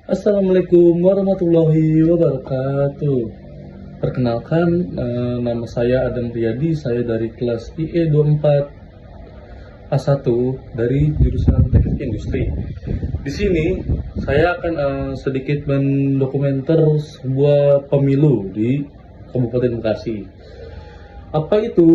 Assalamualaikum warahmatullahi wabarakatuh. Perkenalkan, nama saya Adam Riyadi. Saya dari kelas IE 24 A1 dari jurusan Teknik Industri. Di sini saya akan sedikit mendokumenter sebuah pemilu di Kabupaten Bekasi. Apa itu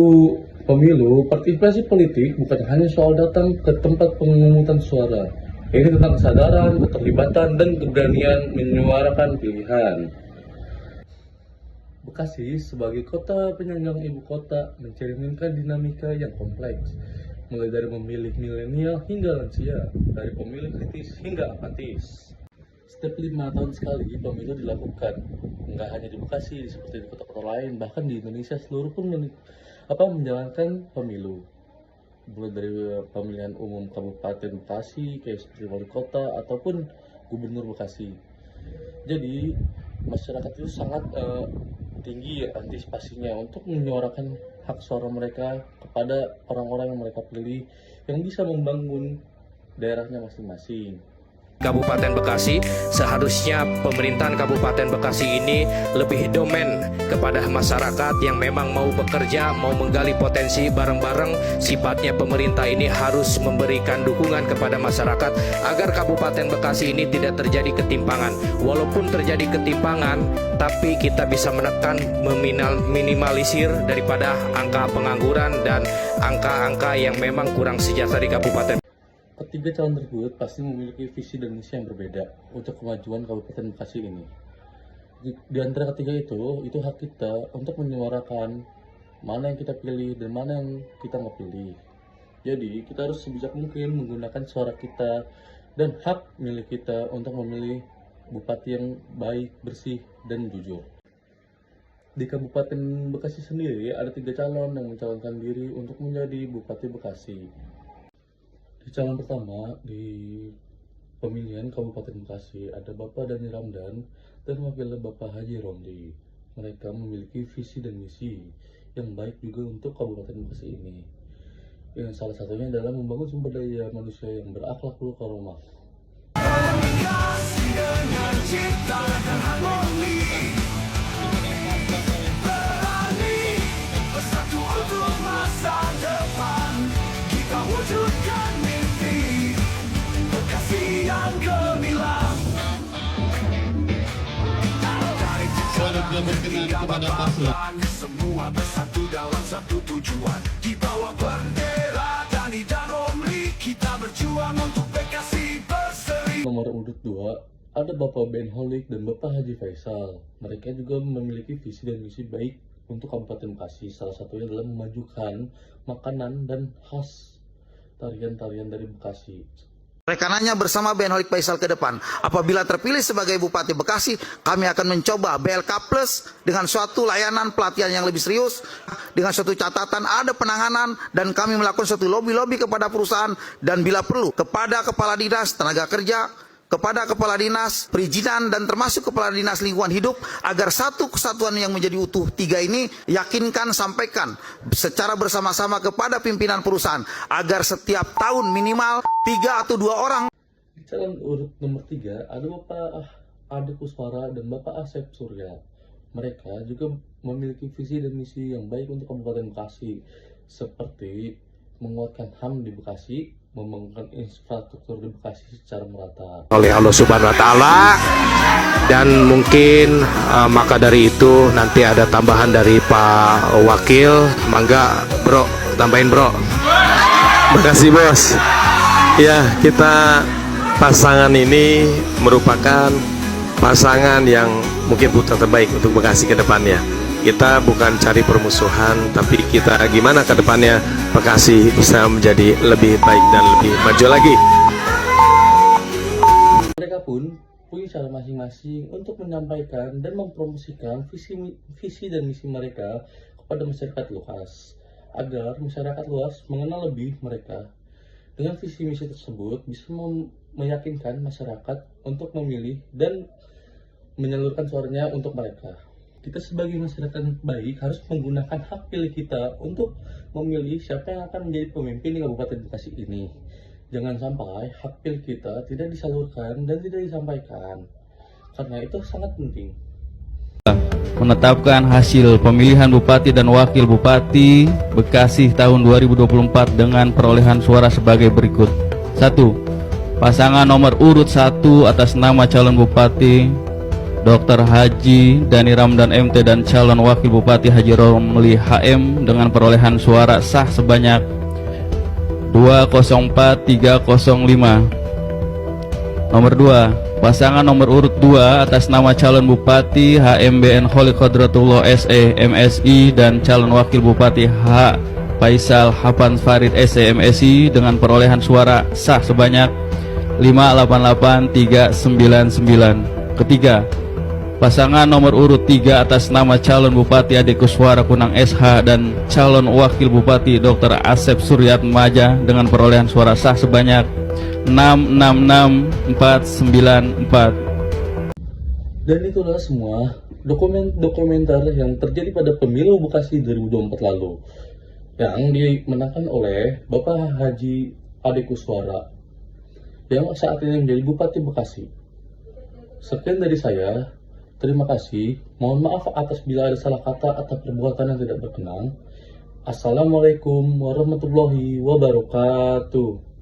pemilu? Partisipasi politik bukan hanya soal datang ke tempat pemungutan suara. Ini tentang kesadaran, keterlibatan, dan keberanian menyuarakan pilihan. Bekasi sebagai kota penyangga ibu kota mencerminkan dinamika yang kompleks, mulai dari pemilih milenial hingga lansia, dari pemilih kritis hingga apatis. Setiap 5 tahun sekali pemilu dilakukan, nggak hanya di Bekasi, seperti di kota-kota lain, bahkan di Indonesia seluruh pun menjalankan pemilu. Mulai dari pemilihan umum Kabupaten Bekasi, kayak seperti wali kota ataupun gubernur Bekasi. Jadi masyarakat itu sangat tinggi antisipasinya untuk menyuarakan hak suara mereka kepada orang-orang yang mereka pilih yang bisa membangun daerahnya masing-masing. Kabupaten Bekasi, seharusnya pemerintahan Kabupaten Bekasi ini lebih domen kepada masyarakat yang memang mau bekerja, mau menggali potensi bareng-bareng. Sifatnya pemerintah ini harus memberikan dukungan kepada masyarakat agar Kabupaten Bekasi ini tidak terjadi ketimpangan. Walaupun terjadi ketimpangan, tapi kita bisa menekan, meminimalisir daripada angka pengangguran dan angka-angka yang memang kurang sejahtera di Kabupaten. Ketiga calon tersebut pasti memiliki visi dan misi yang berbeda untuk kemajuan Kabupaten Bekasi ini. Di antara ketiga itu hak kita untuk menyuarakan mana yang kita pilih dan mana yang kita nggak pilih. Jadi kita harus sebijak mungkin menggunakan suara kita dan hak milik kita untuk memilih bupati yang baik, bersih, dan jujur. Di Kabupaten Bekasi sendiri ada 3 calon yang mencalonkan diri untuk menjadi Bupati Bekasi. Di calon pertama di pemilihan Kabupaten Bekasi ada Bapak Dhani Ramdan dan wakilnya Bapak Haji Romli. Mereka memiliki visi dan misi yang baik juga untuk Kabupaten Bekasi ini. Yang salah satunya adalah membangun sumber daya manusia yang berakhlak karomah. Berkenan kepada paslon. Semua bersatu dalam satu tujuan, di bawah bendera Dhani dan Romli kita berjuang untuk Bekasi berseri. Nomor urut 2 ada Bapak Ben Holik dan Bapak Haji Faisal. Mereka juga memiliki visi dan misi baik untuk Kabupaten Bekasi. Salah satunya adalah memajukan makanan dan khas tarian-tarian dari Bekasi. Rekanannya bersama Ben Holik Faisal ke depan. Apabila terpilih sebagai Bupati Bekasi, kami akan mencoba BLK Plus dengan suatu layanan pelatihan yang lebih serius, dengan suatu catatan ada penanganan, dan kami melakukan suatu lobby-lobby kepada perusahaan, dan bila perlu kepada Kepala Dinas Tenaga Kerja, kepada Kepala Dinas Perizinan, dan termasuk Kepala Dinas Lingkungan Hidup, agar satu kesatuan yang menjadi utuh 3 ini yakinkan, sampaikan secara bersama-sama kepada pimpinan perusahaan agar setiap tahun minimal 3 atau 2 orang. Di calon urut nomor 3 ada Bapak Ade Kuswara dan Bapak Asep Surya. Mereka juga memiliki visi dan misi yang baik untuk Kabupaten Bekasi, seperti menguatkan HAM di Bekasi, membangun infrastruktur di Bekasi secara merata Oleh Allah Subhanahu Wa Taala, dan mungkin maka dari itu nanti ada tambahan dari Pak Wakil. Mangga bro, tambahin bro. Makasih bos. Ya, kita pasangan ini merupakan pasangan yang mungkin putra terbaik untuk Bekasi ke depannya. Kita bukan cari permusuhan, tapi kita gimana ke depannya Bekasi bisa menjadi lebih baik dan lebih maju lagi. Mereka pun punya cara masing-masing untuk menyampaikan dan mempromosikan visi dan misi mereka kepada masyarakat luas, agar masyarakat luas mengenal lebih mereka. Dengan visi misi tersebut bisa meyakinkan masyarakat untuk memilih dan menyalurkan suaranya untuk mereka. Kita sebagai masyarakat baik harus menggunakan hak pilih kita untuk memilih siapa yang akan menjadi pemimpin di Kabupaten Bekasi ini. Jangan sampai hak pilih kita tidak disalurkan dan tidak disampaikan. karena itu sangat penting. Menetapkan hasil pemilihan Bupati dan Wakil Bupati Bekasi tahun 2024 dengan perolehan suara sebagai berikut. 1. Pasangan nomor urut 1 atas nama calon Bupati Dr. Haji Dani Ramdan MT dan calon Wakil Bupati Haji Romli HM dengan perolehan suara sah sebanyak 204.305. Nomor 2. Pasangan nomor urut 2 atas nama calon Bupati HMBN Kholi Qodratullah SE MSI dan calon Wakil Bupati H. Faisal Hafan Farid SE MSI dengan perolehan suara sah sebanyak 588.399. Ketiga, pasangan nomor urut 3 atas nama calon Bupati Ade Kuswara Kunang SH dan calon Wakil Bupati Dr. Asep Suryat Maja dengan perolehan suara sah sebanyak 666.494. Dan itulah semua dokumenter yang terjadi pada pemilu Bekasi 2024 lalu yang dimenangkan oleh Bapak Haji Ade Kuswara yang saat ini menjadi Bupati Bekasi. Sekian dari saya. Terima kasih. Mohon maaf atas bila ada salah kata atau perbuatan yang tidak berkenan. Assalamualaikum warahmatullahi wabarakatuh.